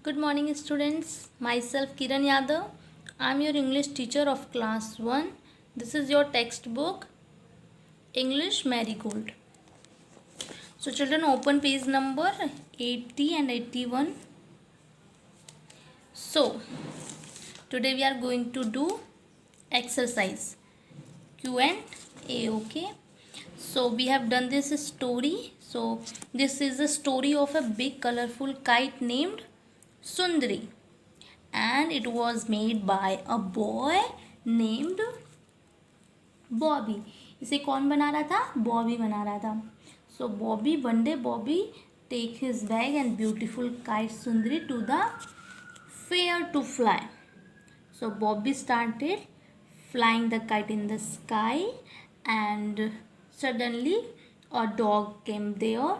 Good morning, students. Myself Kiran Yadav. I am your English teacher of class 1. This is your textbook English Marigold. So children, open page number 80 and 81. So today we are going to do exercise Q&A. Okay. So we have done this story. So this is a story of a big colorful kite named Sundri, and it was made by a boy named Bobby. इसे कौन बना रहा था? बॉबी बना रहा था. So Bobby, one day Bobby take his bag and beautiful kite Sundri to the fair to fly. So Bobby started flying the kite in the sky, and suddenly a dog came there.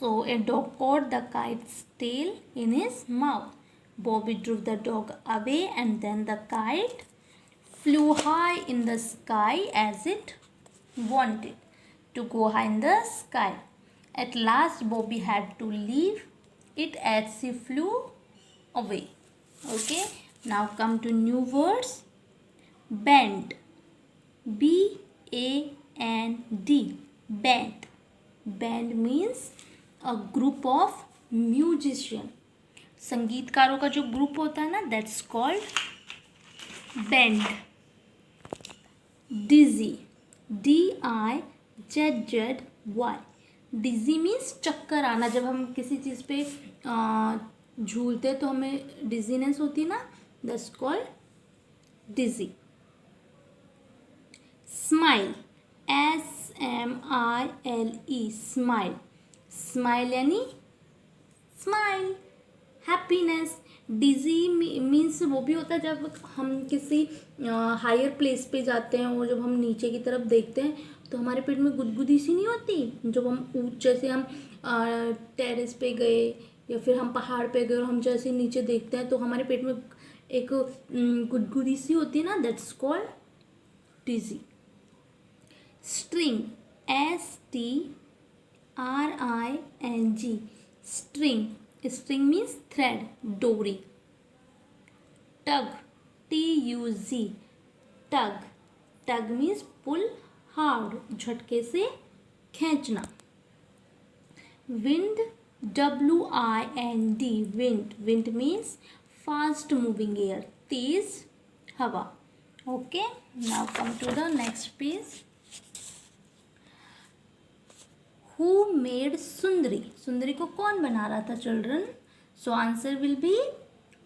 So a dog caught the kite's tail in his mouth. Bobby drove the dog away, and then the kite flew high in the sky as it wanted to go high in the sky. At last Bobby had to leave it as she flew away. Okay, now come to new words. Band. B-A-N-D. Band. Band means a group of musician. संगीतकारों का जो group होता है ना, that's called band. Dizzy. D-I-Z-Z-Y. Dizzy means चक्कर आना. जब हम किसी चीज़ पे झूलते तो हमें डिजीनेस होती है ना, that's called dizzy. Smile. S-M-I-L-E. Smile. Smile यानी स्माइल, हैप्पीनेस. डिजी मीन्स वो भी होता है जब हम किसी हायर प्लेस पे जाते हैं और जब हम नीचे की तरफ देखते हैं तो हमारे पेट में गुदगुदी सी नहीं होती. जब हम ऊंचे से हम टेरेस पे गए या फिर हम पहाड़ पे गए और हम जैसे नीचे देखते हैं तो हमारे पेट में एक गुदगुदी सी होती है ना, that's called dizzy. String. S-T-R-I-N-G. String. String means thread, डोरी. टग. T-U-Z. टग. टग मीन्स पुल हार्ड, झटके से खींचना. Wind. W-I-N-D. Wind. Wind means fast moving air, तेज हवा. Okay, now come to the next page. Who made Sundari? Sundari को कौन बना रहा था children? So answer will be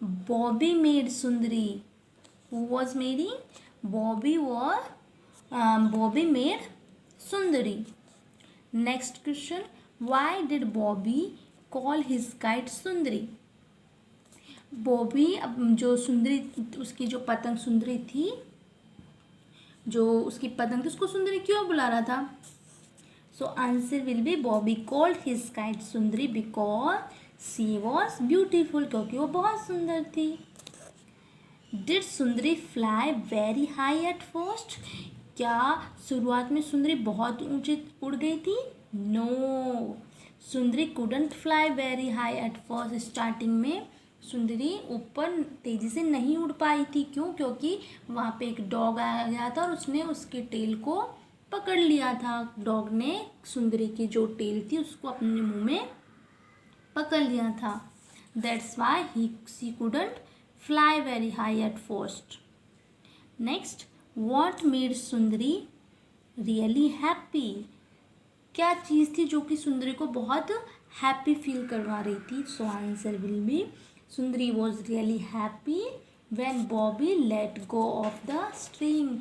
Bobby made Sundari. Who was making? Bobby made Sundari. Next question. Why did Bobby call his kite सुंदरी? बॉबी जो सुंदरी, उसकी जो पतंग सुंदरी थी, जो उसकी पतंग थी, उसको सुंदरी क्यों बुला रहा था? So answer will be Bobby called his kite Sundari because she was beautiful. क्योंकि वो बहुत सुंदर थी. Did Sundari fly very high at first? क्या शुरुआत में सुंदरी बहुत ऊंचे उड़ गई थी? No. Sundari couldn't fly very high at first. Starting में सुंदरी ऊपर तेजी से नहीं उड़ पाई थी. क्यों? क्योंकि वहाँ पे एक डॉग आया गया था और उसने उसके टेल को पकड़ लिया था. डॉग ने सुंदरी की जो टेल थी उसको अपने मुंह में पकड़ लिया था. That's why she couldn't fly very high at first. Next. What made Sundari really happy? क्या चीज़ थी जो कि सुंदरी को बहुत हैप्पी फील करवा रही थी? सो answer will B Sundari was really happy when Bobby let go of the string.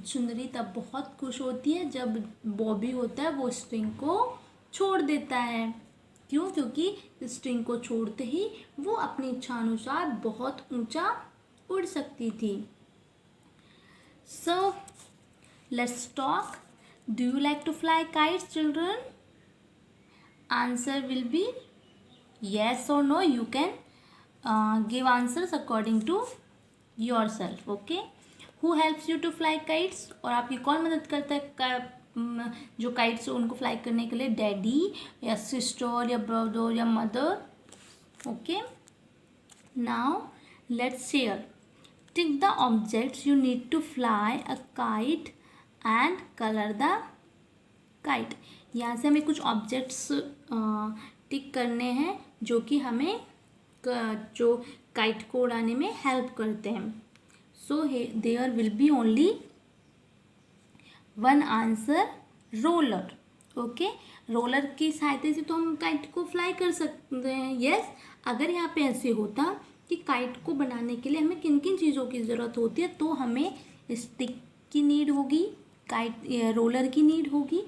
सुंदरी तब बहुत खुश होती है जब बॉबी होता है वो स्ट्रिंग को छोड़ देता है. क्यों? क्योंकि स्ट्रिंग को छोड़ते ही वो अपनी इच्छा अनुसार बहुत ऊंचा उड़ सकती थी. So let's talk. Do you like to fly kites children? Answer will be yes or no. You can give answers according to yourself. Okay. Who helps you to fly kites? और आपकी कौन मदद करता है जो काइट्स उनको fly करने के लिए? डैडी या सिस्टर या ब्रदर या mother? Okay, now let's share. Tick the objects you need to fly a kite and color the kite. यहाँ से हमें कुछ ऑब्जेक्ट्स टिक करने हैं जो कि हमें जो काइट को उड़ाने में हेल्प करते हैं. So there will be only one answer, roller. Okay, roller की सहायता से तो हम काइट को फ्लाई कर सकते हैं. यस, अगर यहाँ पे ऐसे होता कि काइट को बनाने के लिए हमें किन किन चीज़ों की ज़रूरत होती है, तो हमें स्टिक की नीड होगी, काइट रोलर की नीड होगी,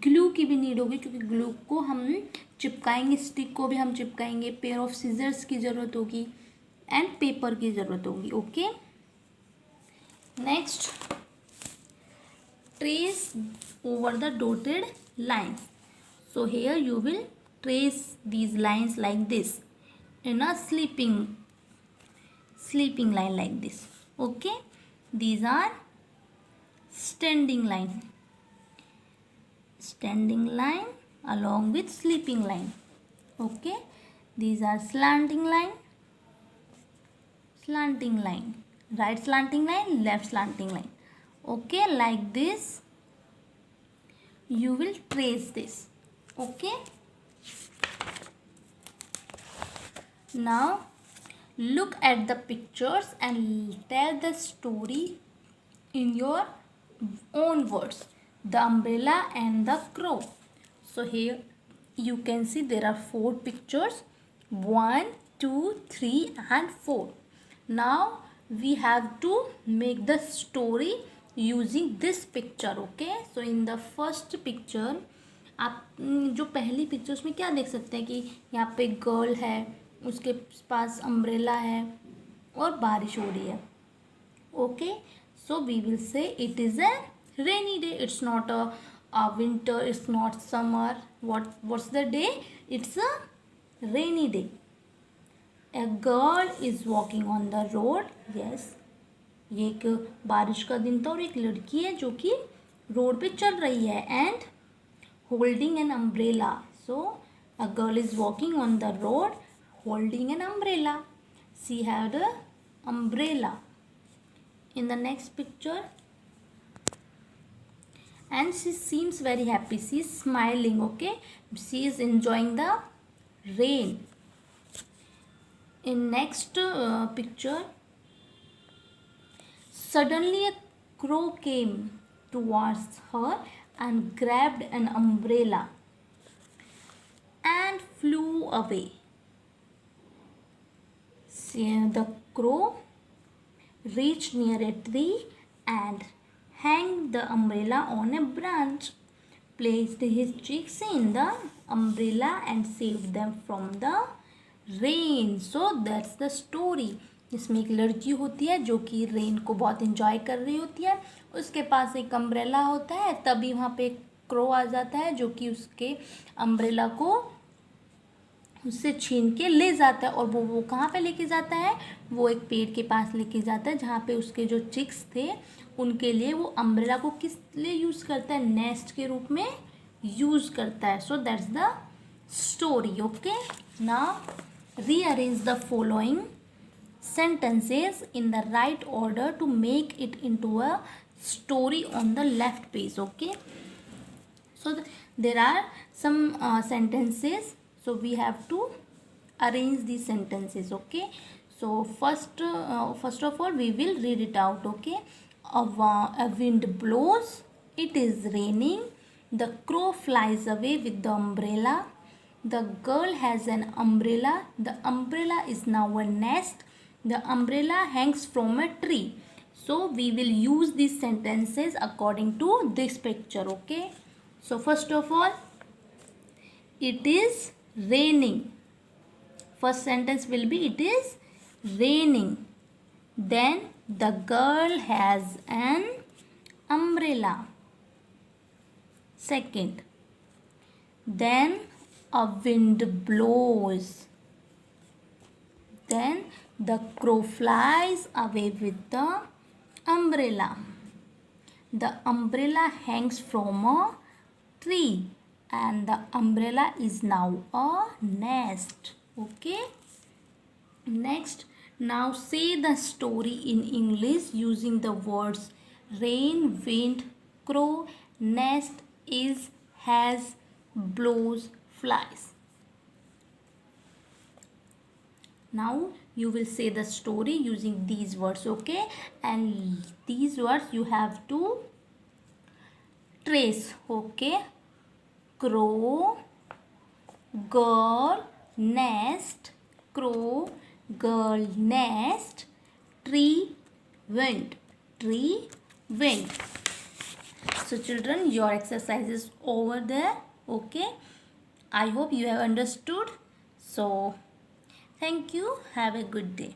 ग्लू की भी नीड होगी, क्योंकि ग्लू को हम चिपकाएंगे, स्टिक को भी हम चिपकाएंगे, पेयर ऑफ सीजर्स की ज़रूरत होगी एंड पेपर की ज़रूरत होगी. Okay, next, trace over the dotted lines. So here you will trace these lines like this in a sleeping line like this. Okay, these are standing line along with sleeping line. Okay, these are slanting line, right slanting line, left slanting line. Okay, like this you will trace this. Okay, now look at the pictures and tell the story in your own words. The umbrella and the crow. So here you can see there are 4 pictures, 1, 2, 3 and 4. Now we have to make the story using this picture. Okay, so in the first picture, आप जो पहली picture उसमें क्या देख सकते हैं कि यहाँ पे गर्ल है, उसके पास अम्ब्रेला है और बारिश हो रही है. Okay, so we will say it is a rainy day. It's not a winter, it's not summer. What's the day? It's a rainy day. A girl is walking on the road. Yes, ये एक बारिश का दिन था और एक लड़की है जो कि रोड पे चल रही है and holding an umbrella. So a girl is walking on the road holding an umbrella. She had a umbrella. In the next picture, and she seems very happy. She is smiling. Okay, she is enjoying the rain. In next picture, suddenly a crow came towards her and grabbed an umbrella and flew away. The crow reached near a tree and hanged the umbrella on a branch, placed his cheeks in the umbrella and saved them from the rain. So that's the story. इसमें एक लड़की होती है जो कि rain को बहुत enjoy कर रही होती है, उसके पास एक अम्ब्रेला होता है, तभी वहाँ पे एक क्रो आ जाता है जो कि उसके अम्ब्रेला को उससे छीन के ले जाता है. और वो कहाँ पे लेके जाता है? वो एक पेड़ के पास लेके जाता है जहाँ पे उसके जो चिक्स थे उनके लिए वो अम्ब्रेला को किस लिए यूज़ करता है? नेस्ट के रूप में यूज़ करता है. So that's the story. Okay, now rearrange the following sentences in the right order to make it into a story on the left page. Okay, so there are some sentences, so we have to arrange these sentences. Okay, so first of all we will read it out. Okay, a wind blows, it is raining, the crow flies away with the umbrella, the girl has an umbrella, the umbrella is now a nest, the umbrella hangs from a tree. So we will use these sentences according to this picture. Okay, so first of all, it is raining. First sentence will be it is raining. Then the girl has an umbrella. Second, then a wind blows. Then the crow flies away with the umbrella. The umbrella hangs from a tree and the umbrella is now a nest. Okay. Next, now say the story in English using the words rain, wind, crow, nest, is, has, blows, flies. Now you will say the story using these words, okay? And these words you have to trace, okay? Crow, girl, nest, crow, girl, nest, tree, wind, tree, wind. So children, your exercise is over there, okay? I hope you have understood. So thank you. Have a good day.